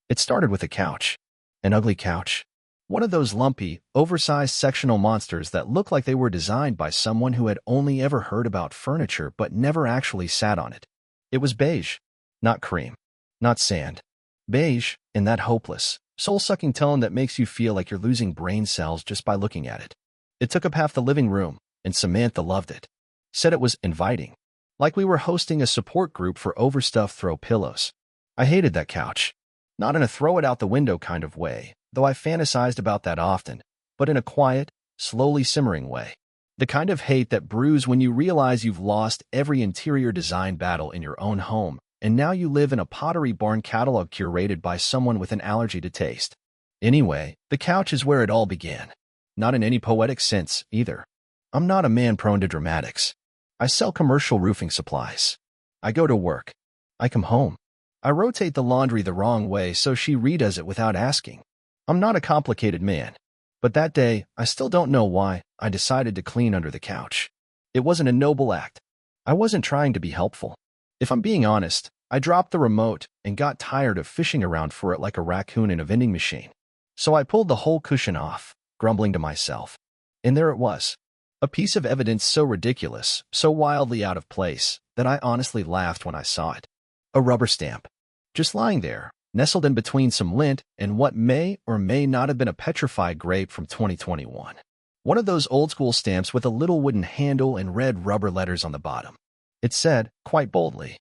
It started with a couch. An ugly couch. One of those lumpy, oversized sectional monsters that look like they were designed by someone who had only ever heard about furniture but never actually sat on it. It was beige. Not cream. Not sand. Beige, in that hopeless, soul-sucking tone that makes you feel like you're losing brain cells just by looking at it. It took up half the living room, and Samantha loved it. Said it was inviting. Like we were hosting a support group for overstuffed throw pillows. I hated that couch. Not in a throw-it-out-the-window kind of way, though I fantasized about that often, but in a quiet, slowly simmering way. The kind of hate that brews when you realize you've lost every interior design battle in your own home, and now you live in a Pottery Barn catalog curated by someone with an allergy to taste. Anyway, the couch is where it all began. Not in any poetic sense, either. I'm not a man prone to dramatics. I sell commercial roofing supplies. I go to work. I come home. I rotate the laundry the wrong way so she redoes it without asking. I'm not a complicated man. But that day, I still don't know why, I decided to clean under the couch. It wasn't a noble act. I wasn't trying to be helpful. If I'm being honest, I dropped the remote and got tired of fishing around for it like a raccoon in a vending machine. So I pulled the whole cushion off, grumbling to myself. And there it was. A piece of evidence so ridiculous, so wildly out of place, that I honestly laughed when I saw it. A rubber stamp. Just lying there, nestled in between some lint and what may or may not have been a petrified grape from 2021. One of those old-school stamps with a little wooden handle and red rubber letters on the bottom. It said, quite boldly,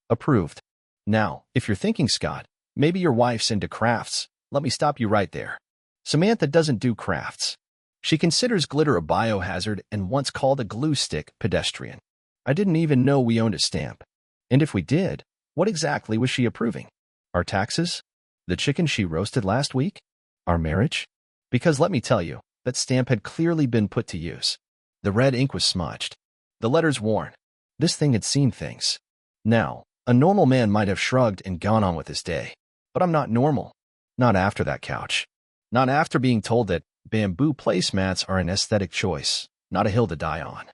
"Approved." Now, if you're thinking, Scott, maybe your wife's into crafts, let me stop you right there. Samantha doesn't do crafts. She considers glitter a biohazard and once called a glue stick pedestrian. I didn't even know we owned a stamp. And if we did, what exactly was she approving? Our taxes? The chicken she roasted last week? Our marriage? Because let me tell you, that stamp had clearly been put to use. The red ink was smudged. The letters worn. This thing had seen things. Now, a normal man might have shrugged and gone on with his day. But I'm not normal. Not after that couch. Not after being told that bamboo placemats are an aesthetic choice, not a hill to die on.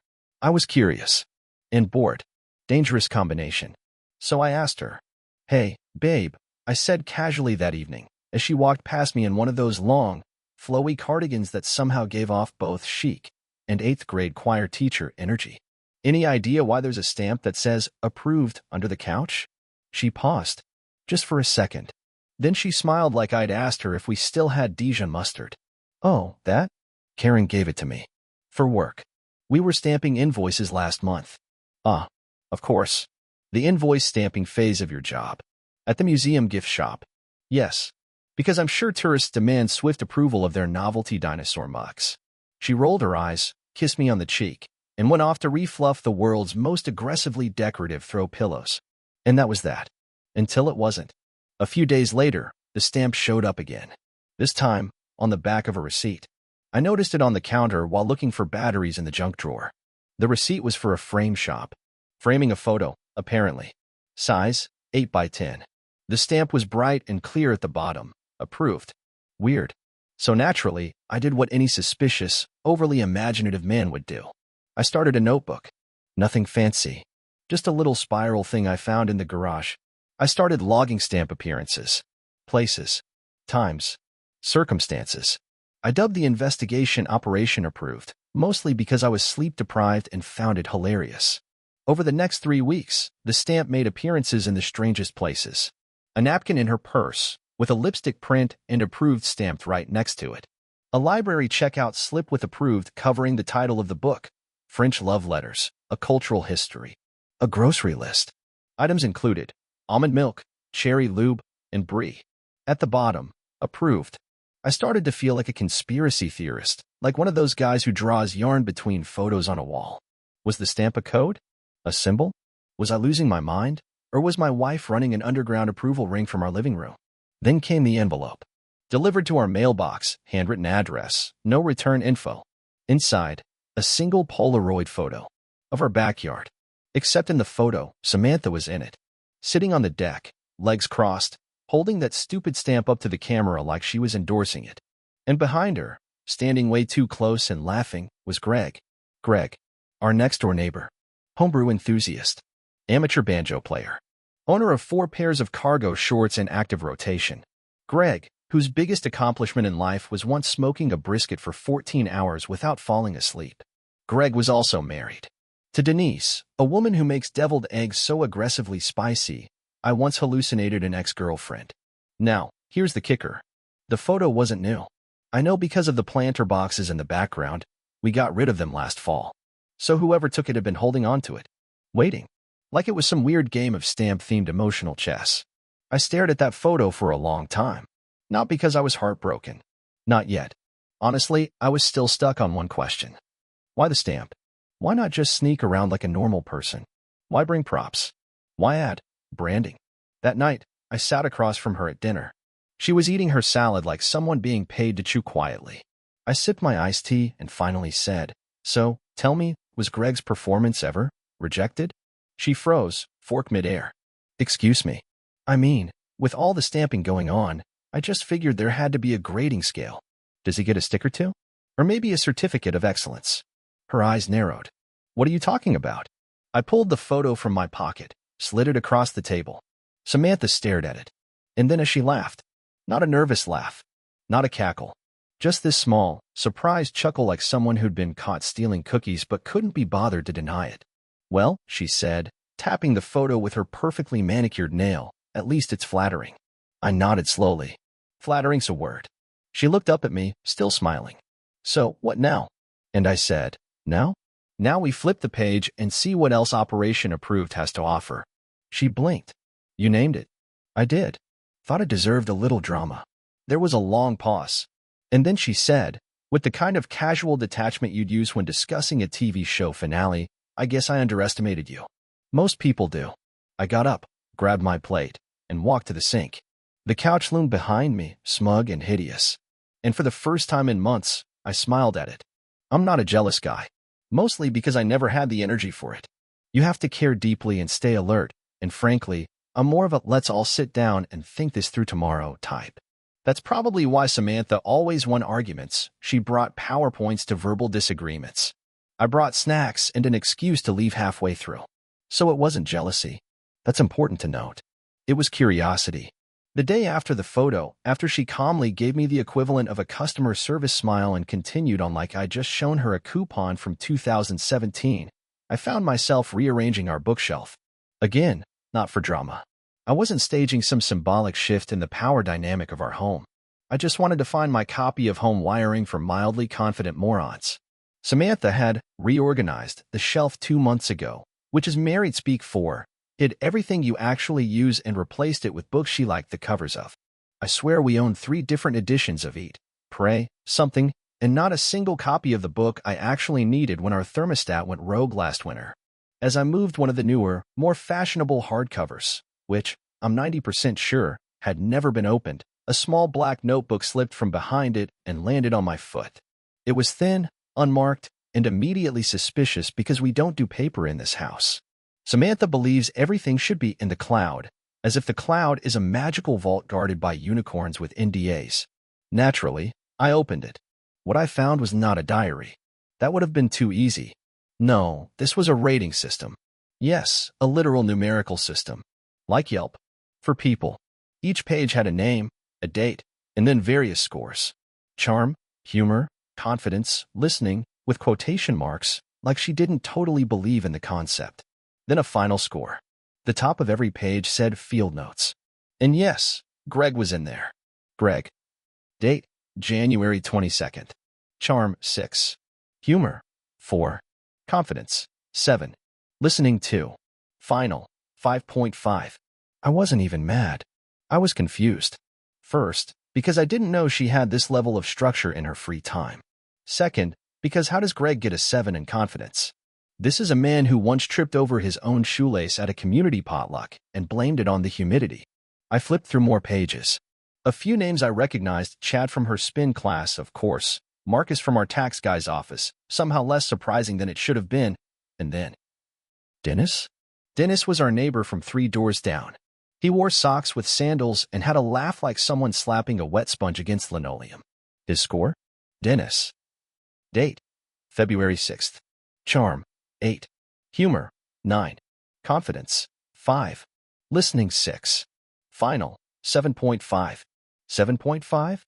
I was curious. And bored. Dangerous combination. So I asked her, "Hey, babe," I said casually that evening, as she walked past me in one of those long, flowy cardigans that somehow gave off both chic and 8th grade choir teacher energy. "Any idea why there's a stamp that says approved under the couch?" She paused, just for a second. Then she smiled like I'd asked her if we still had Dijon mustard. "Oh, that?" Karen gave it to me. "For work. We were stamping invoices last month." "Ah, of course. The invoice stamping phase of your job. At the museum gift shop." "Yes, because I'm sure tourists demand swift approval of their novelty dinosaur mugs." She rolled her eyes, kissed me on the cheek, and went off to refluff the world's most aggressively decorative throw pillows. And that was that. Until it wasn't. A few days later, the stamp showed up again. This time, on the back of a receipt. I noticed it on the counter while looking for batteries in the junk drawer. The receipt was for a frame shop. Framing a photo, apparently. Size, 8 by 10. The stamp was bright and clear at the bottom. Approved. Weird. So naturally, I did what any suspicious, overly imaginative man would do. I started a notebook. Nothing fancy. Just a little spiral thing I found in the garage. I started logging stamp appearances. Places. Times. Circumstances. I dubbed the investigation Operation Approved, mostly because I was sleep-deprived and found it hilarious. Over the next 3 weeks, the stamp made appearances in the strangest places. A napkin in her purse, with a lipstick print and approved stamped right next to it. A library checkout slip with approved covering the title of the book, French Love Letters, A Cultural History. A grocery list. Items included almond milk, cherry lube, and brie. At the bottom, approved. I started to feel like a conspiracy theorist, like one of those guys who draws yarn between photos on a wall. Was the stamp a code? A symbol? Was I losing my mind? Or was my wife running an underground approval ring from our living room? Then came the envelope. Delivered to our mailbox, handwritten address, no return info. Inside, a single Polaroid photo of our backyard. Except in the photo, Samantha was in it. Sitting on the deck, legs crossed, holding that stupid stamp up to the camera like she was endorsing it. And behind her, standing way too close and laughing, was Greg. Greg, our next-door neighbor. Homebrew enthusiast. Amateur banjo player. Owner of 4 pairs of cargo shorts in active rotation. Greg, whose biggest accomplishment in life was once smoking a brisket for 14 hours without falling asleep. Greg was also married. To Denise, a woman who makes deviled eggs so aggressively spicy, I once hallucinated an ex-girlfriend. Now, here's the kicker. The photo wasn't new. I know because of the planter boxes in the background. We got rid of them last fall. So whoever took it had been holding on to it, waiting, like it was some weird game of stamp-themed emotional chess. I stared at that photo for a long time. Not because I was heartbroken. Not yet. Honestly, I was still stuck on one question. Why the stamp? Why not just sneak around like a normal person? Why bring props? Why add branding? That night, I sat across from her at dinner. She was eating her salad like someone being paid to chew quietly. I sipped my iced tea and finally said, "So, tell me, was Greg's performance ever rejected?" She froze, fork midair. "Excuse me. I mean, with all the stamping going on, I just figured there had to be a grading scale. Does he get a sticker too? Or maybe a certificate of excellence?" Her eyes narrowed. "What are you talking about?" I pulled the photo from my pocket, slid it across the table. Samantha stared at it. And then as she laughed, not a nervous laugh, not a cackle, just this small, surprised chuckle like someone who'd been caught stealing cookies but couldn't be bothered to deny it. "Well," she said, tapping the photo with her perfectly manicured nail, "at least it's flattering." I nodded slowly. Flattering's a word. She looked up at me, still smiling. "So, what now?" And I said, "Now? Now we flip the page and see what else Operation Approved has to offer." She blinked. "You named it." I did. Thought it deserved a little drama. There was a long pause. And then she said, with the kind of casual detachment you'd use when discussing a TV show finale, "I guess I underestimated you." Most people do. I got up, grabbed my plate, and walked to the sink. The couch loomed behind me, smug and hideous. And for the first time in months, I smiled at it. I'm not a jealous guy. Mostly because I never had the energy for it. You have to care deeply and stay alert, and frankly, I'm more of a let's all sit down and think this through tomorrow type. That's probably why Samantha always won arguments. She brought PowerPoints to verbal disagreements. I brought snacks and an excuse to leave halfway through. So it wasn't jealousy. That's important to note. It was curiosity. The day after the photo, after she calmly gave me the equivalent of a customer service smile and continued on like I'd just shown her a coupon from 2017, I found myself rearranging our bookshelf. Again, not for drama. I wasn't staging some symbolic shift in the power dynamic of our home. I just wanted to find my copy of Home Wiring for Mildly Confident Morons. Samantha had reorganized the shelf 2 months ago, which is married speak for hid everything you actually use and replaced it with books she liked the covers of. I swear we own 3 different editions of Eat, Pray, Something, and not a single copy of the book I actually needed when our thermostat went rogue last winter. As I moved one of the newer, more fashionable hardcovers, which, I'm 90% sure, had never been opened, a small black notebook slipped from behind it and landed on my foot. It was thin, unmarked, and immediately suspicious because we don't do paper in this house. Samantha believes everything should be in the cloud, as if the cloud is a magical vault guarded by unicorns with NDAs. Naturally, I opened it. What I found was not a diary. That would have been too easy. No, this was a rating system. Yes, a literal numerical system. Like Yelp. For people. Each page had a name, a date, and then various scores. Charm, humor, confidence, listening, with quotation marks, like she didn't totally believe in the concept. Then a final score. The top of every page said Field Notes. And yes, Greg was in there. Greg. Date, January 22nd. Charm, 6. Humor, 4. Confidence, 7. Listening, 2. Final, 5.5. I wasn't even mad. I was confused. First, because I didn't know she had this level of structure in her free time. Second, because how does Greg get a 7 in confidence? This is a man who once tripped over his own shoelace at a community potluck and blamed it on the humidity. I flipped through more pages. A few names I recognized: Chad from her spin class, of course, Marcus from our tax guy's office, somehow less surprising than it should have been, and then Dennis? Dennis was our neighbor from 3 doors down. He wore socks with sandals and had a laugh like someone slapping a wet sponge against linoleum. His score? Dennis. Date, February 6th. Charm, 8. Humor, 9. Confidence, 5. Listening, 6. Final, 7.5. 7.5?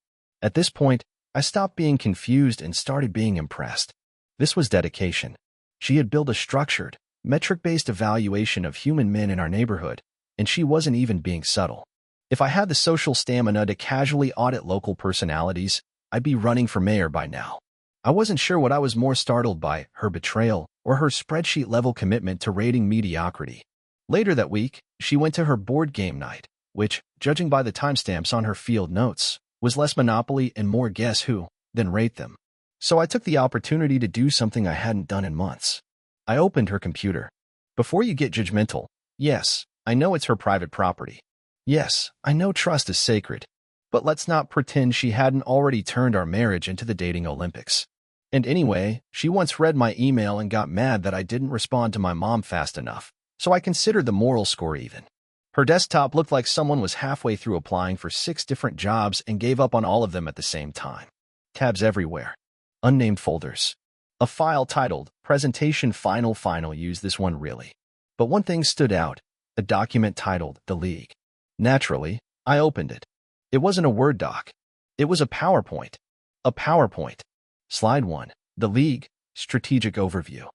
At this point, I stopped being confused and started being impressed. This was dedication. She had built a structured, metric-based evaluation of human men in our neighborhood, and she wasn't even being subtle. If I had the social stamina to casually audit local personalities, I'd be running for mayor by now. I wasn't sure what I was more startled by, her betrayal or her spreadsheet-level commitment to rating mediocrity. Later that week, she went to her board game night, which, judging by the timestamps on her field notes, was less Monopoly and more Guess Who than Rate Them. So I took the opportunity to do something I hadn't done in months. I opened her computer. Before you get judgmental, yes, I know it's her private property. Yes, I know trust is sacred. But let's not pretend she hadn't already turned our marriage into the dating Olympics. And anyway, she once read my email and got mad that I didn't respond to my mom fast enough, so I considered the moral score even. Her desktop looked like someone was halfway through applying for 6 different jobs and gave up on all of them at the same time. Tabs everywhere. Unnamed folders. A file titled, Presentation Final used this one really. But one thing stood out, a document titled, The League. Naturally, I opened it. It wasn't a Word doc. It was a PowerPoint. A PowerPoint. Slide 1, The League, Strategic Overview.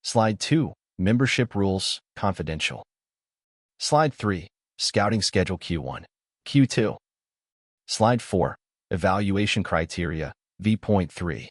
Slide 2, Membership Rules, Confidential. Slide 3, Scouting Schedule Q1, Q2. Slide 4, Evaluation Criteria, V.3.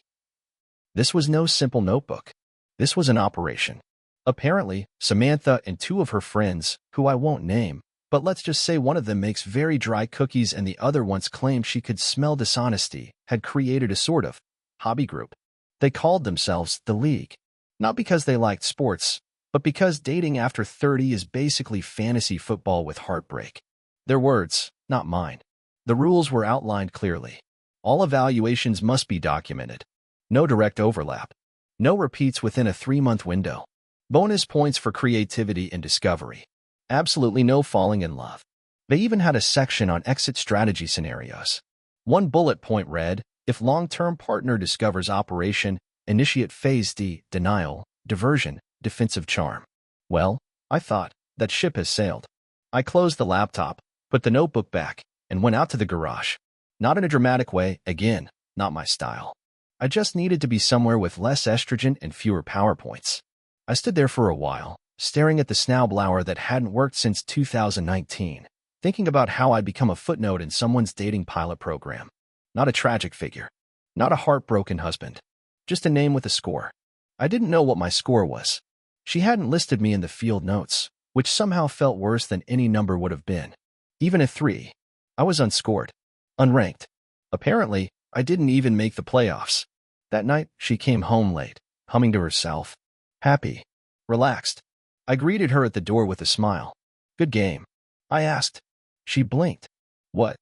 This was no simple notebook. This was an operation. Apparently, Samantha and 2 of her friends, who I won't name, but let's just say one of them makes very dry cookies and the other once claimed she could smell dishonesty, had created a sort of hobby group. They called themselves The League. Not because they liked sports, but because dating after 30 is basically fantasy football with heartbreak. Their words, not mine. The rules were outlined clearly. All evaluations must be documented. No direct overlap. No repeats within a 3-month window. Bonus points for creativity and discovery. Absolutely no falling in love. They even had a section on exit strategy scenarios. One bullet point read, if long-term partner discovers operation, initiate phase D, denial, diversion, defensive charm. Well, I thought, that ship has sailed. I closed the laptop, put the notebook back, and went out to the garage. Not in a dramatic way, again, not my style. I just needed to be somewhere with less estrogen and fewer PowerPoints. I stood there for a while, staring at the snowblower that hadn't worked since 2019, thinking about how I'd become a footnote in someone's dating pilot program. Not a tragic figure. Not a heartbroken husband. Just a name with a score. I didn't know what my score was. She hadn't listed me in the field notes, which somehow felt worse than any number would have been. Even a 3. I was unscored. Unranked. Apparently, I didn't even make the playoffs. That night, she came home late, humming to herself. Happy. Relaxed. I greeted her at the door with a smile. Good game. I asked. She blinked. What?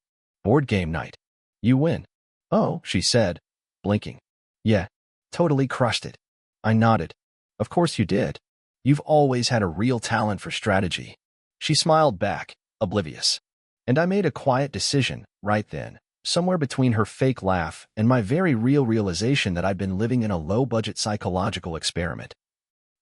Board game night. You win. Oh, she said, blinking. Yeah, totally crushed it. I nodded. Of course you did. You've always had a real talent for strategy. She smiled back, oblivious. And I made a quiet decision, right then, somewhere between her fake laugh and my very real realization that I'd been living in a low-budget psychological experiment.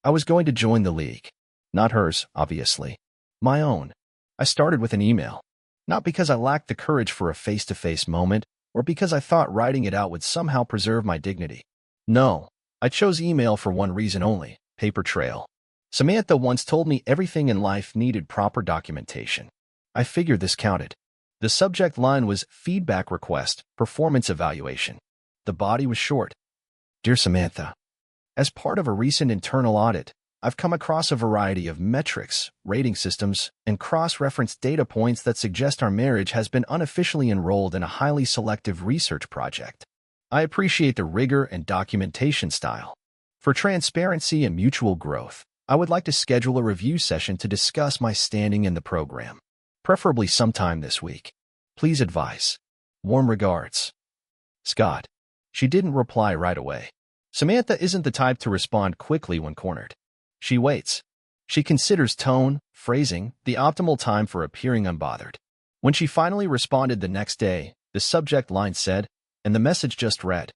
I was going to join the league. Not hers, obviously. My own. I started with an email. Not because I lacked the courage for a face-to-face moment, or because I thought writing it out would somehow preserve my dignity. No, I chose email for one reason only, paper trail. Samantha once told me everything in life needed proper documentation. I figured this counted. The subject line was feedback request, performance evaluation. The body was short. Dear Samantha, as part of a recent internal audit, I've come across a variety of metrics, rating systems, and cross-reference data points that suggest our marriage has been unofficially enrolled in a highly selective research project. I appreciate the rigor and documentation style. For transparency and mutual growth, I would like to schedule a review session to discuss my standing in the program, preferably sometime this week. Please advise. Warm regards. Scott. She didn't reply right away. Samantha isn't the type to respond quickly when cornered. She waits. She considers tone, phrasing, the optimal time for appearing unbothered. When she finally responded the next day, the subject line said, and the message just read,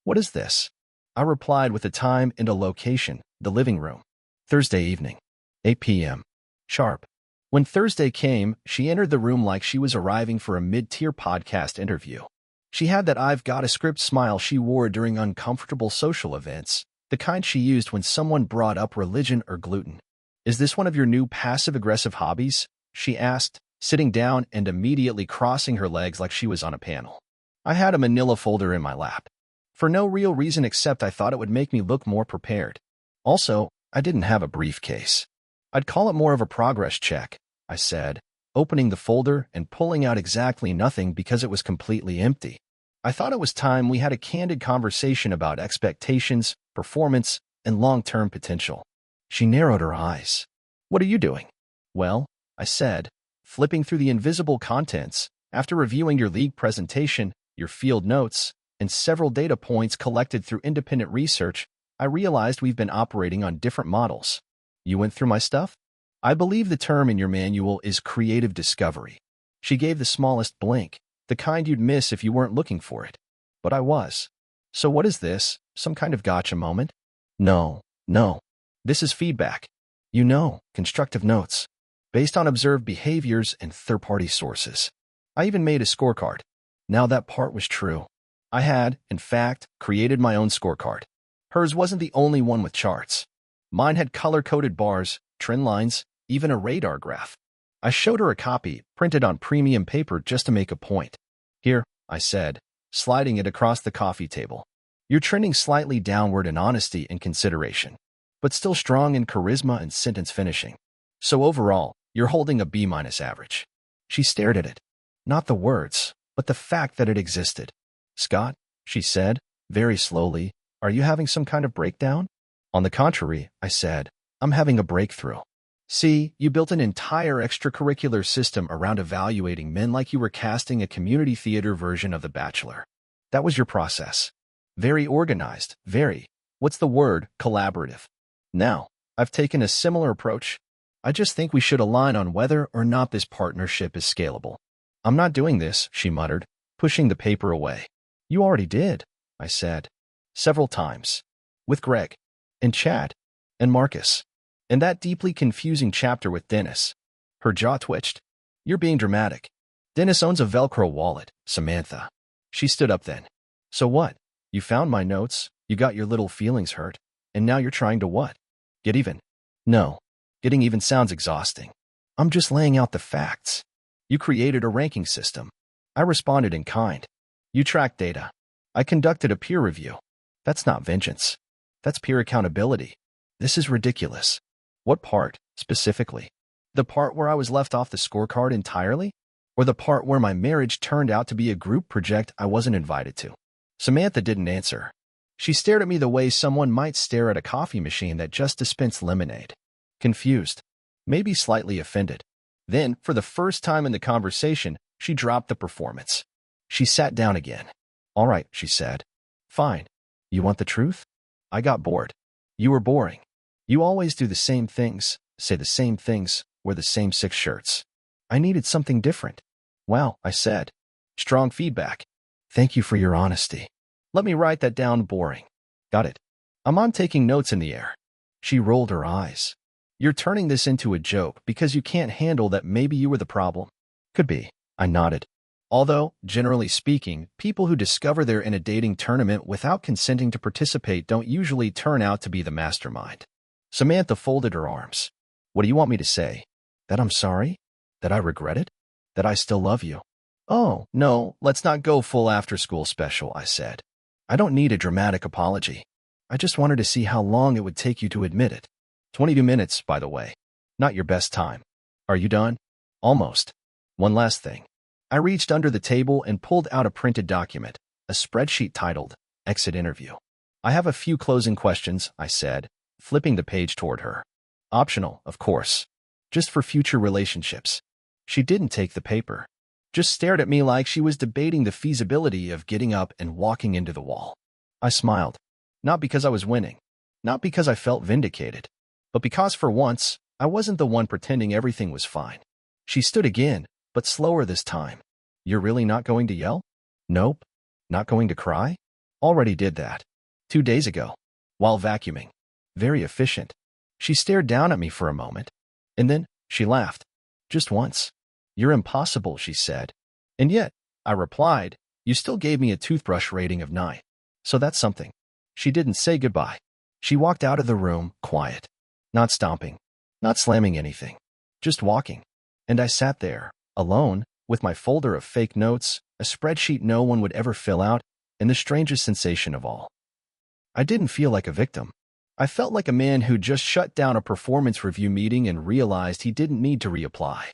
"What is this?" I replied with a time and a location, the living room. Thursday evening, 8 p.m. Sharp. When Thursday came, she entered the room like she was arriving for a mid-tier podcast interview. She had that I've got a script smile she wore during uncomfortable social events, the kind she used when someone brought up religion or gluten. "Is this one of your new passive-aggressive hobbies?" she asked, sitting down and immediately crossing her legs like she was on a panel. I had a manila folder in my lap. For no real reason except I thought it would make me look more prepared. Also, I didn't have a briefcase. "I'd call it more of a progress check," I said, opening the folder and pulling out exactly nothing because it was completely empty. I thought it was time we had a candid conversation about expectations, performance, and long-term potential. She narrowed her eyes. "What are you doing?" "Well," I said, flipping through the invisible contents, "after reviewing your league presentation, your field notes, and several data points collected through independent research, I realized we've been operating on different models." "You went through my stuff?" "I believe the term in your manual is creative discovery." She gave the smallest blink, the kind you'd miss if you weren't looking for it. But I was. "So what is this? Some kind of gotcha moment?" No. This is feedback. Constructive notes, based on observed behaviors and third-party sources. I even made a scorecard. Now that part was true. I had, in fact, created my own scorecard. Hers wasn't the only one with charts. Mine had color-coded bars, trend lines, even a radar graph. I showed her a copy, printed on premium paper just to make a point. "Here," I said, sliding it across the coffee table. "You're trending slightly downward in honesty and consideration, but still strong in charisma and sentence finishing. So overall, you're holding a B- average." She stared at it. Not the words, but the fact that it existed. "Scott," she said, very slowly, "are you having some kind of breakdown?" "On the contrary," I said, "I'm having a breakthrough. See, you built an entire extracurricular system around evaluating men like you were casting a community theater version of The Bachelor. That was your process. Very organized, what's the word, collaborative. Now, I've taken a similar approach. I just think we should align on whether or not this partnership is scalable." "I'm not doing this," she muttered, pushing the paper away. "You already did," I said. "Several times. With Greg. And Chad. And Marcus. And that deeply confusing chapter with Dennis." Her jaw twitched. "You're being dramatic. Dennis owns a Velcro wallet, Samantha." She stood up then. "So what? You found my notes, you got your little feelings hurt, and now you're trying to what? Get even?" "No. Getting even sounds exhausting. I'm just laying out the facts. You created a ranking system. I responded in kind. You tracked data. I conducted a peer review. That's not vengeance. That's peer accountability. This is ridiculous." "What part, specifically? The part where I was left off the scorecard entirely? Or the part where my marriage turned out to be a group project I wasn't invited to?" Samantha didn't answer. She stared at me the way someone might stare at a coffee machine that just dispensed lemonade. Confused. Maybe slightly offended. Then, for the first time in the conversation, she dropped the performance. She sat down again. "All right," she said. "Fine. You want the truth? I got bored. You were boring. You always do the same things, say the same things, wear the same 6 shirts. I needed something different." "Well," I said. "Strong feedback. Thank you for your honesty. Let me write that down, boring. Got it. I'm on taking notes in the air." She rolled her eyes. "You're turning this into a joke because you can't handle that maybe you were the problem." "Could be," I nodded. "Although, generally speaking, people who discover they're in a dating tournament without consenting to participate don't usually turn out to be the mastermind." Samantha folded her arms. "What do you want me to say? That I'm sorry? That I regret it? That I still love you?" "Oh, no, let's not go full after-school special," I said. "I don't need a dramatic apology. I just wanted to see how long it would take you to admit it. 22 minutes, by the way. Not your best time. Are you done?" "Almost. One last thing." I reached under the table and pulled out a printed document, a spreadsheet titled Exit Interview. "I have a few closing questions," I said, flipping the page toward her. "Optional, of course. Just for future relationships." She didn't take the paper. Just stared at me like she was debating the feasibility of getting up and walking into the wall. I smiled. Not because I was winning. Not because I felt vindicated. But because for once, I wasn't the one pretending everything was fine. She stood again, but slower this time. "You're really not going to yell?" "Nope." "Not going to cry?" "Already did that. 2 days ago. While vacuuming. Very efficient." She stared down at me for a moment. And then she laughed. Just once. You're impossible, she said. And yet, I replied, you still gave me a toothbrush rating of 9. So that's something. She didn't say goodbye. She walked out of the room, quiet. Not stomping. Not slamming anything. Just walking. And I sat there, alone, with my folder of fake notes, a spreadsheet no one would ever fill out, and the strangest sensation of all. I didn't feel like a victim. I felt like a man who just shut down a performance review meeting and realized he didn't need to reapply.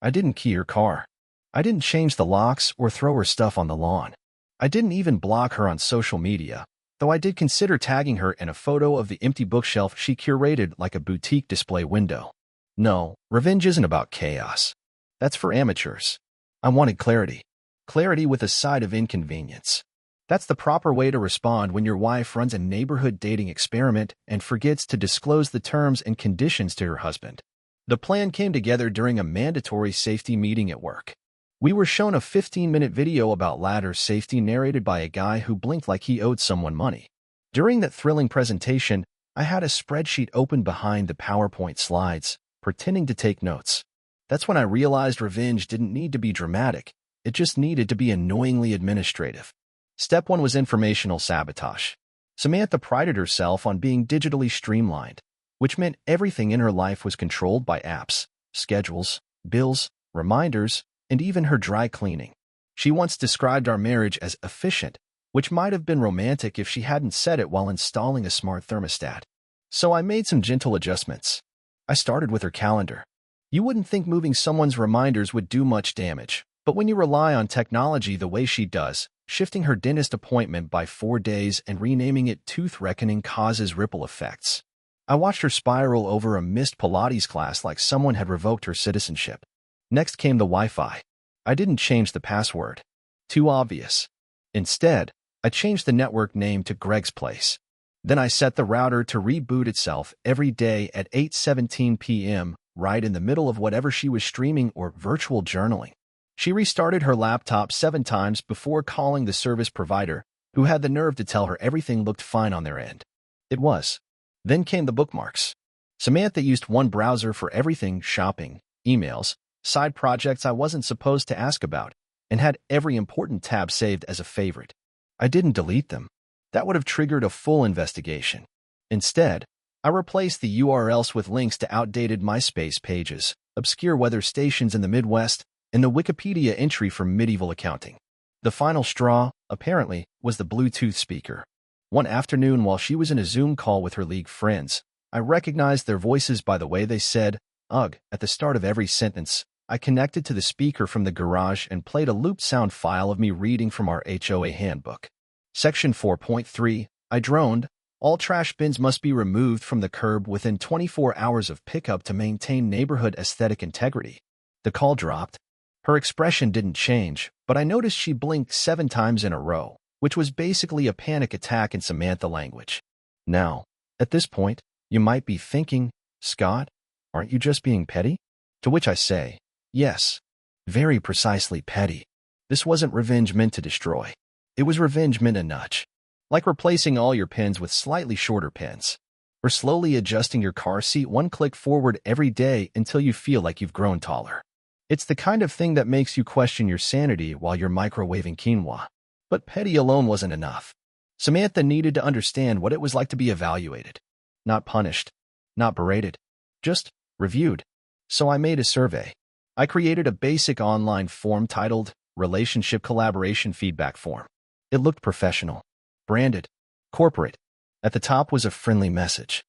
I didn't key her car. I didn't change the locks or throw her stuff on the lawn. I didn't even block her on social media, though I did consider tagging her in a photo of the empty bookshelf she curated like a boutique display window. No, revenge isn't about chaos. That's for amateurs. I wanted clarity. Clarity with a side of inconvenience. That's the proper way to respond when your wife runs a neighborhood dating experiment and forgets to disclose the terms and conditions to her husband. The plan came together during a mandatory safety meeting at work. We were shown a 15-minute video about ladder safety narrated by a guy who blinked like he owed someone money. During that thrilling presentation, I had a spreadsheet open behind the PowerPoint slides, pretending to take notes. That's when I realized revenge didn't need to be dramatic. It just needed to be annoyingly administrative. Step 1 was informational sabotage. Samantha prided herself on being digitally streamlined, which meant everything in her life was controlled by apps, schedules, bills, reminders, and even her dry cleaning. She once described our marriage as efficient, which might have been romantic if she hadn't said it while installing a smart thermostat. So I made some gentle adjustments. I started with her calendar. You wouldn't think moving someone's reminders would do much damage, but when you rely on technology the way she does, shifting her dentist appointment by 4 days and renaming it Tooth Reckoning causes ripple effects. I watched her spiral over a missed Pilates class like someone had revoked her citizenship. Next came the Wi-Fi. I didn't change the password. Too obvious. Instead, I changed the network name to Greg's Place. Then I set the router to reboot itself every day at 8:17 p.m., right in the middle of whatever she was streaming or virtual journaling. She restarted her laptop 7 times before calling the service provider, who had the nerve to tell her everything looked fine on their end. It was. Then came the bookmarks. Samantha used one browser for everything: shopping, emails, side projects I wasn't supposed to ask about, and had every important tab saved as a favorite. I didn't delete them. That would have triggered a full investigation. Instead, I replaced the URLs with links to outdated MySpace pages, obscure weather stations in the Midwest, and the Wikipedia entry for medieval accounting. The final straw, apparently, was the Bluetooth speaker. One afternoon while she was in a Zoom call with her league friends, I recognized their voices by the way they said, "Ugh," at the start of every sentence. I connected to the speaker from the garage and played a looped sound file of me reading from our HOA handbook. Section 4.3, I droned, all trash bins must be removed from the curb within 24 hours of pickup to maintain neighborhood aesthetic integrity. The call dropped. Her expression didn't change, but I noticed she blinked 7 times in a row, which was basically a panic attack in Samantha language. Now, at this point, you might be thinking, Scott, aren't you just being petty? To which I say, yes, very precisely petty. This wasn't revenge meant to destroy. It was revenge meant to nudge. Like replacing all your pens with slightly shorter pens, or slowly adjusting your car seat 1 click forward every day until you feel like you've grown taller. It's the kind of thing that makes you question your sanity while you're microwaving quinoa. But petty alone wasn't enough. Samantha needed to understand what it was like to be evaluated. Not punished. Not berated. Just reviewed. So I made a survey. I created a basic online form titled Relationship Collaboration Feedback Form. It looked professional. Branded. Corporate. At the top was a friendly message.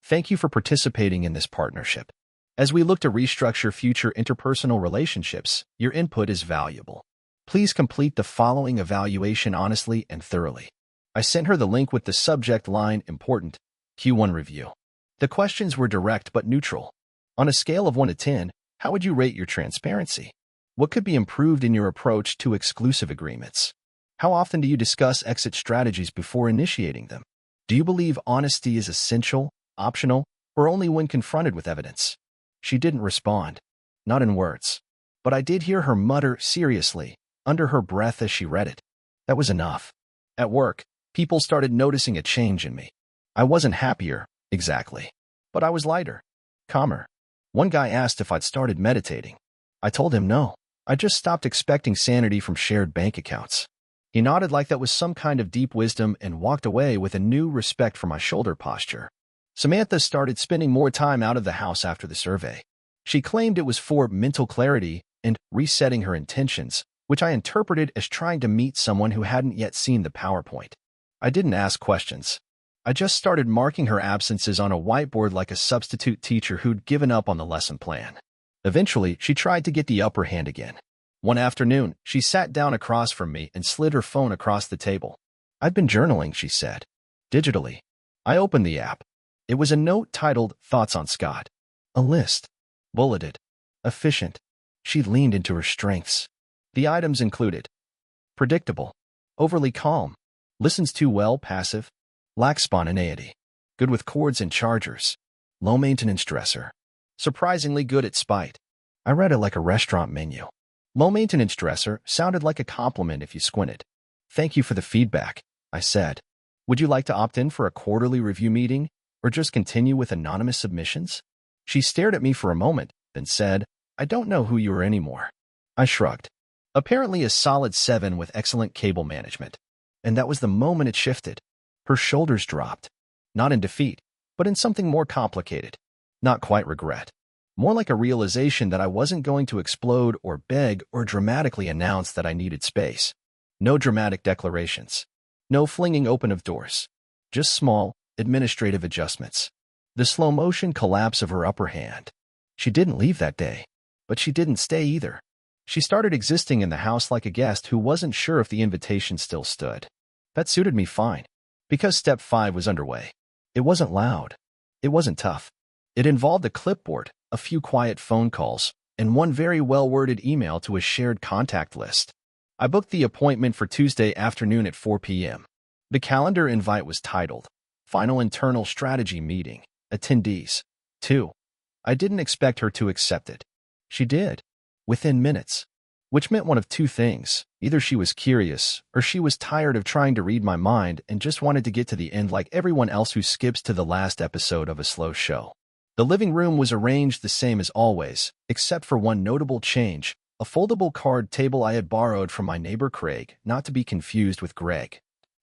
Thank you for participating in this partnership. As we look to restructure future interpersonal relationships, your input is valuable. Please complete the following evaluation honestly and thoroughly. I sent her the link with the subject line Important, Q1 Review. The questions were direct but neutral. On a scale of 1 to 10, how would you rate your transparency? What could be improved in your approach to exclusive agreements? How often do you discuss exit strategies before initiating them? Do you believe honesty is essential, optional, or only when confronted with evidence? She didn't respond, not in words, but I did hear her mutter seriously, under her breath as she read it. That was enough. At work, people started noticing a change in me. I wasn't happier, exactly, but I was lighter, calmer. One guy asked if I'd started meditating. I told him no. I just stopped expecting sanity from shared bank accounts. He nodded like that was some kind of deep wisdom and walked away with a new respect for my shoulder posture. Samantha started spending more time out of the house after the survey. She claimed it was for mental clarity and resetting her intentions, which I interpreted as trying to meet someone who hadn't yet seen the PowerPoint. I didn't ask questions. I just started marking her absences on a whiteboard like a substitute teacher who'd given up on the lesson plan. Eventually, she tried to get the upper hand again. One afternoon, she sat down across from me and slid her phone across the table. "I've been journaling," she said. "Digitally." I opened the app. It was a note titled Thoughts on Scott. A list. Bulleted. Efficient. She leaned into her strengths. The items included: predictable, overly calm, listens too well, passive, lacks spontaneity, good with cords and chargers, low-maintenance dresser, surprisingly good at spite. I read it like a restaurant menu. Low-maintenance dresser sounded like a compliment if you squinted. "Thank you for the feedback," I said. "Would you like to opt in for a quarterly review meeting, or just continue with anonymous submissions?" She stared at me for a moment, then said, "I don't know who you are anymore." I shrugged. Apparently a solid 7 with excellent cable management. And that was the moment it shifted. Her shoulders dropped. Not in defeat, but in something more complicated. Not quite regret. More like a realization that I wasn't going to explode or beg or dramatically announce that I needed space. No dramatic declarations. No flinging open of doors. Just small, administrative adjustments. The slow-motion collapse of her upper hand. She didn't leave that day, but she didn't stay either. She started existing in the house like a guest who wasn't sure if the invitation still stood. That suited me fine, because step 5 was underway. It wasn't loud. It wasn't tough. It involved a clipboard, a few quiet phone calls, and one very well-worded email to a shared contact list. I booked the appointment for Tuesday afternoon at 4 p.m. The calendar invite was titled, Final Internal Strategy Meeting, Attendees. 2. I didn't expect her to accept it. She did. Within minutes. Which meant one of two things. Either she was curious, or she was tired of trying to read my mind and just wanted to get to the end like everyone else who skips to the last episode of a slow show. The living room was arranged the same as always, except for one notable change, a foldable card table I had borrowed from my neighbor Craig, not to be confused with Greg,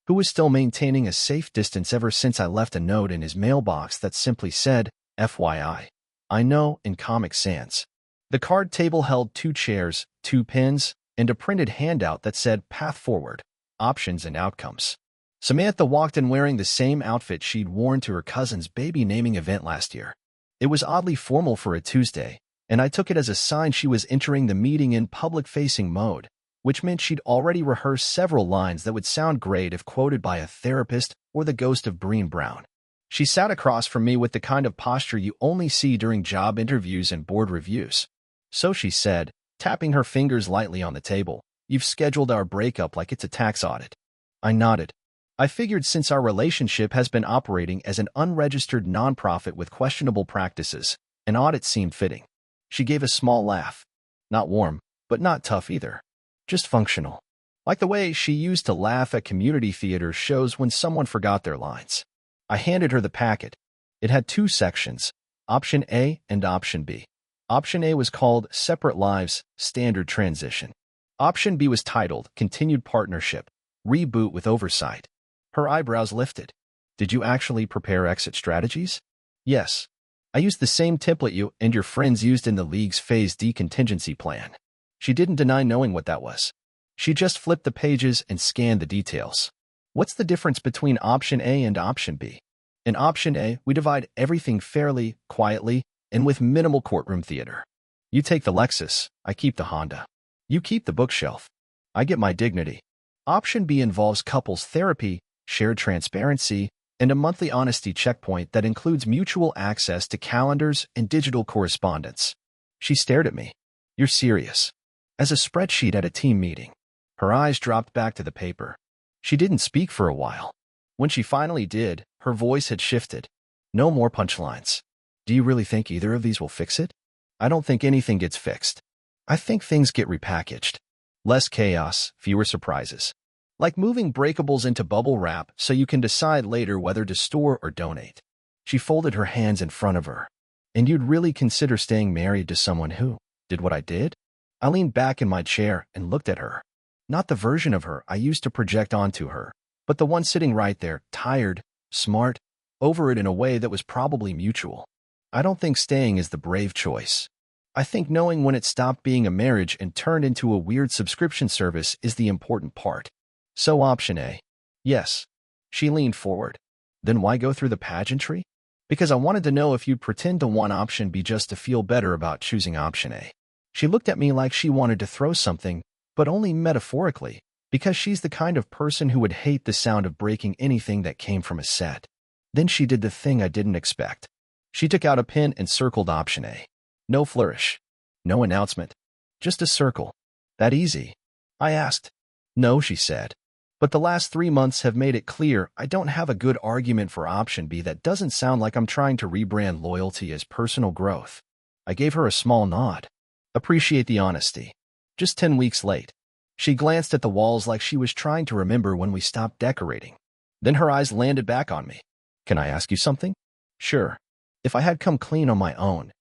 who was still maintaining a safe distance ever since I left a note in his mailbox that simply said, FYI. I know, in Comic Sans. The card table held 2 chairs, 2 pens, and a printed handout that said Path Forward, Options and Outcomes. Samantha walked in wearing the same outfit she'd worn to her cousin's baby naming event last year. It was oddly formal for a Tuesday, and I took it as a sign she was entering the meeting in public-facing mode, which meant she'd already rehearsed several lines that would sound great if quoted by a therapist or the ghost of Breen Brown. She sat across from me with the kind of posture you only see during job interviews and board reviews. "So," she said, tapping her fingers lightly on the table, "you've scheduled our breakup like it's a tax audit." I nodded. I figured since our relationship has been operating as an unregistered nonprofit with questionable practices, an audit seemed fitting. She gave a small laugh. Not warm, but not tough either. Just functional. Like the way she used to laugh at community theater shows when someone forgot their lines. I handed her the packet. It had 2 sections, Option A and Option B. Option A was called Separate Lives, Standard Transition. Option B was titled Continued Partnership, Reboot with Oversight. Her eyebrows lifted. "Did you actually prepare exit strategies?" "Yes. I used the same template you and your friends used in the league's Phase D contingency plan." She didn't deny knowing what that was. She just flipped the pages and scanned the details. "What's the difference between Option A and Option B?" "In Option A, we divide everything fairly, quietly, and with minimal courtroom theater. You take the Lexus, I keep the Honda. You keep the bookshelf. I get my dignity." Option B involves couples therapy, shared transparency, and a monthly honesty checkpoint that includes mutual access to calendars and digital correspondence. She stared at me. "You're serious?" As a spreadsheet at a team meeting. Her eyes dropped back to the paper. She didn't speak for a while. When she finally did, her voice had shifted. "No more punchlines. Do you really think either of these will fix it?" "I don't think anything gets fixed. I think things get repackaged. Less chaos, fewer surprises. Like moving breakables into bubble wrap so you can decide later whether to store or donate." She folded her hands in front of her. And you'd really consider staying married to someone who did what I did? I leaned back in my chair and looked at her. Not the version of her I used to project onto her, but the one sitting right there, tired, smart, over it in a way that was probably mutual. I don't think staying is the brave choice. I think knowing when it stopped being a marriage and turned into a weird subscription service is the important part. So option A. Yes. She leaned forward. Then why go through the pageantry? Because I wanted to know if you'd pretend to want option B just to feel better about choosing option A. She looked at me like she wanted to throw something, but only metaphorically, because she's the kind of person who would hate the sound of breaking anything that came from a set. Then she did the thing I didn't expect. She took out a pen and circled option A. No flourish. No announcement. Just a circle. That easy? I asked. No, she said. But the last 3 months have made it clear I don't have a good argument for option B that doesn't sound like I'm trying to rebrand loyalty as personal growth. I gave her a small nod. Appreciate the honesty. Just 10 weeks late. She glanced at the walls like she was trying to remember when we stopped decorating. Then her eyes landed back on me. Can I ask you something? Sure. If I had come clean on my own,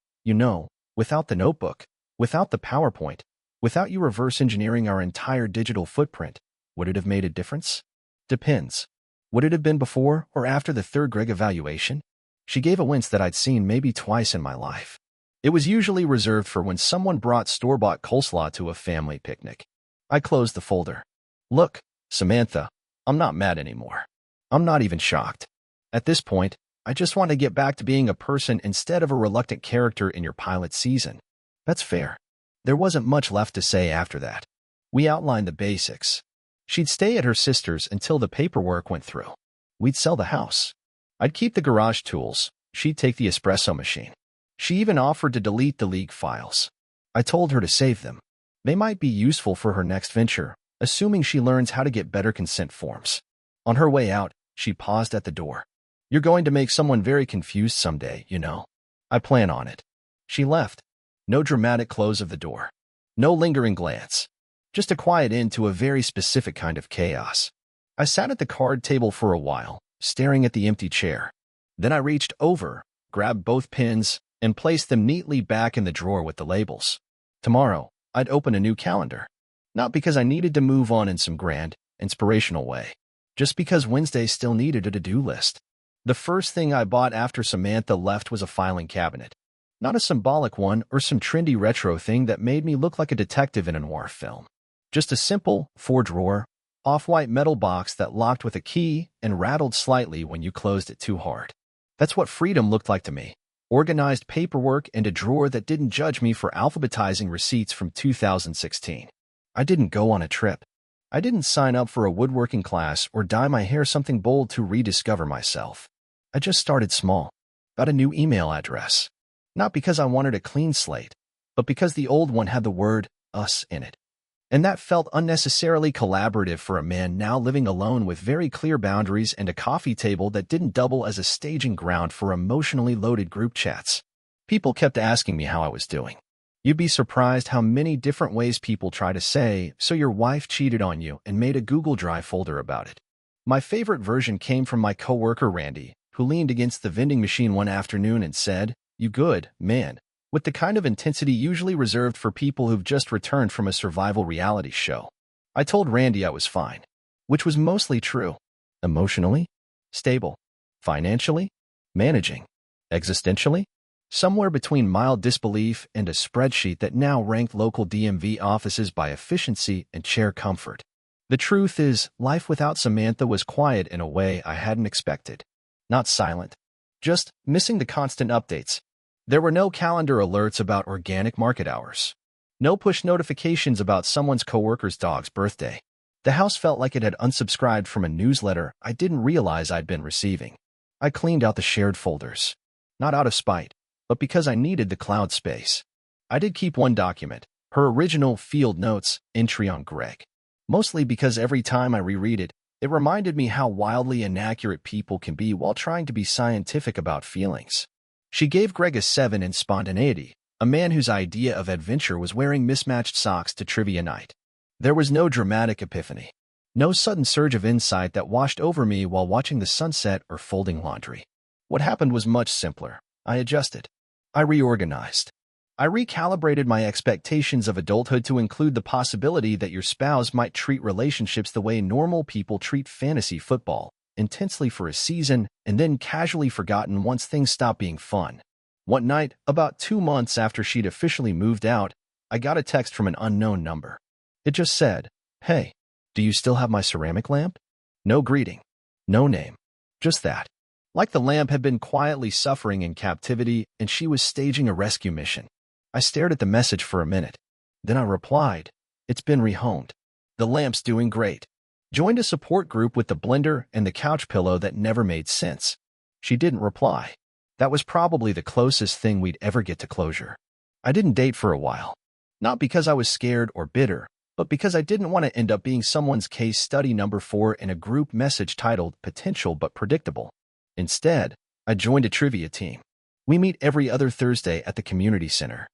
without the notebook, without the PowerPoint, without you reverse engineering our entire digital footprint, would it have made a difference? Depends. Would it have been before or after the third Greg evaluation? She gave a wince that I'd seen maybe twice in my life. It was usually reserved for when someone brought store-bought coleslaw to a family picnic. I closed the folder. Look, Samantha, I'm not mad anymore. I'm not even shocked. At this point, I just want to get back to being a person instead of a reluctant character in your pilot season. That's fair. There wasn't much left to say after that. We outlined the basics. She'd stay at her sister's until the paperwork went through. We'd sell the house. I'd keep the garage tools. She'd take the espresso machine. She even offered to delete the league files. I told her to save them. They might be useful for her next venture, assuming she learns how to get better consent forms. On her way out, she paused at the door. You're going to make someone very confused someday, you know. I plan on it. She left. No dramatic close of the door. No lingering glance. Just a quiet end to a very specific kind of chaos. I sat at the card table for a while, staring at the empty chair. Then I reached over, grabbed both pens, and placed them neatly back in the drawer with the labels. Tomorrow, I'd open a new calendar. Not because I needed to move on in some grand, inspirational way. Just because Wednesday still needed a to-do list. The first thing I bought after Samantha left was a filing cabinet. Not a symbolic one or some trendy retro thing that made me look like a detective in a noir film. Just a simple, 4-drawer, off-white metal box that locked with a key and rattled slightly when you closed it too hard. That's what freedom looked like to me. Organized paperwork and a drawer that didn't judge me for alphabetizing receipts from 2016. I didn't go on a trip. I didn't sign up for a woodworking class or dye my hair something bold to rediscover myself. I just started small. Got a new email address. Not because I wanted a clean slate, but because the old one had the word us in it. And that felt unnecessarily collaborative for a man now living alone with very clear boundaries and a coffee table that didn't double as a staging ground for emotionally loaded group chats. People kept asking me how I was doing. You'd be surprised how many different ways people try to say, so your wife cheated on you and made a Google Drive folder about it. My favorite version came from my coworker Randy, who leaned against the vending machine one afternoon and said, "You good, man," with the kind of intensity usually reserved for people who've just returned from a survival reality show. I told Randy I was fine, which was mostly true. Emotionally? Stable. Financially? Managing. Existentially? Somewhere between mild disbelief and a spreadsheet that now ranked local DMV offices by efficiency and chair comfort. The truth is, life without Samantha was quiet in a way I hadn't expected. Not silent. Just missing the constant updates. There were no calendar alerts about organic market hours. No push notifications about someone's coworker's dog's birthday. The house felt like it had unsubscribed from a newsletter I didn't realize I'd been receiving. I cleaned out the shared folders. Not out of spite, but because I needed the cloud space. I did keep one document, her original field notes entry on Greg. Mostly because every time I reread it, it reminded me how wildly inaccurate people can be while trying to be scientific about feelings. She gave Greg a 7 in spontaneity, a man whose idea of adventure was wearing mismatched socks to trivia night. There was no dramatic epiphany. No sudden surge of insight that washed over me while watching the sunset or folding laundry. What happened was much simpler. I adjusted. I reorganized. I recalibrated my expectations of adulthood to include the possibility that your spouse might treat relationships the way normal people treat fantasy football, intensely for a season and then casually forgotten once things stop being fun. One night, about 2 months after she'd officially moved out, I got a text from an unknown number. It just said, "Hey, do you still have my ceramic lamp?" No greeting. No name. Just that. Like the lamp had been quietly suffering in captivity and she was staging a rescue mission. I stared at the message for a minute. Then I replied, "It's been rehomed. The lamp's doing great. Joined a support group with the blender and the couch pillow that never made sense." She didn't reply. That was probably the closest thing we'd ever get to closure. I didn't date for a while. Not because I was scared or bitter, but because I didn't want to end up being someone's case study number 4 in a group message titled Potential But Predictable. Instead, I joined a trivia team. We meet every other Thursday at the community center.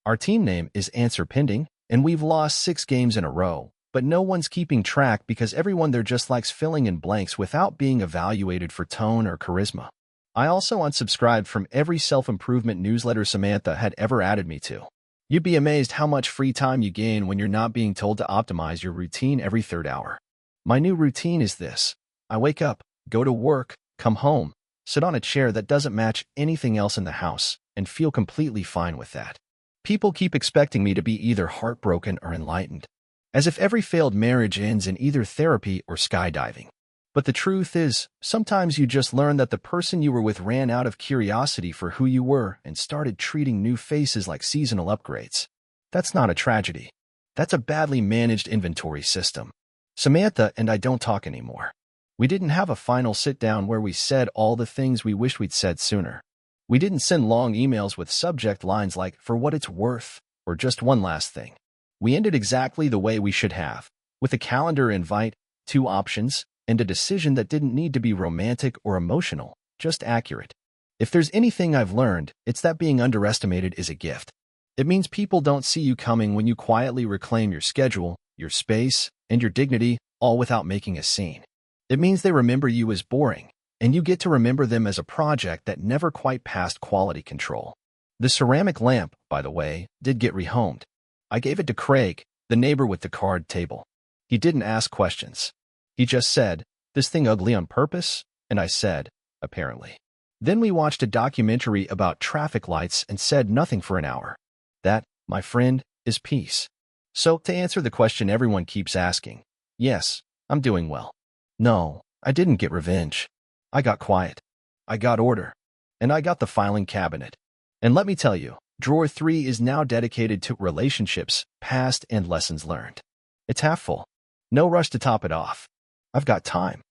Our team name is Answer Pending, and we've lost 6 games in a row, but no one's keeping track because everyone there just likes filling in blanks without being evaluated for tone or charisma. I also unsubscribed from every self-improvement newsletter Samantha had ever added me to. You'd be amazed how much free time you gain when you're not being told to optimize your routine every 3rd hour. My new routine is this. I wake up, go to work, come home, sit on a chair that doesn't match anything else in the house, and feel completely fine with that. People keep expecting me to be either heartbroken or enlightened, as if every failed marriage ends in either therapy or skydiving. But the truth is, sometimes you just learn that the person you were with ran out of curiosity for who you were and started treating new faces like seasonal upgrades. That's not a tragedy. That's a badly managed inventory system. Samantha and I don't talk anymore. We didn't have a final sit-down where we said all the things we wished we'd said sooner. We didn't send long emails with subject lines like, "for what it's worth," or "just one last thing." We ended exactly the way we should have, with a calendar invite, 2 options, and a decision that didn't need to be romantic or emotional, just accurate. If there's anything I've learned, it's that being underestimated is a gift. It means people don't see you coming when you quietly reclaim your schedule, your space, and your dignity, all without making a scene. It means they remember you as boring, and you get to remember them as a project that never quite passed quality control. The ceramic lamp, by the way, did get rehomed. I gave it to Craig, the neighbor with the card table. He didn't ask questions. He just said, "This thing ugly on purpose?" And I said, "Apparently." Then we watched a documentary about traffic lights and said nothing for an hour. That, my friend, is peace. So, to answer the question everyone keeps asking, yes, I'm doing well. No, I didn't get revenge. I got quiet. I got order. And I got the filing cabinet. And let me tell you, Drawer 3 is now dedicated to relationships, past and lessons learned. It's half full. No rush to top it off. I've got time.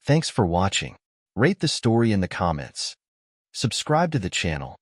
Thanks for watching. Rate the story in the comments. Subscribe to the channel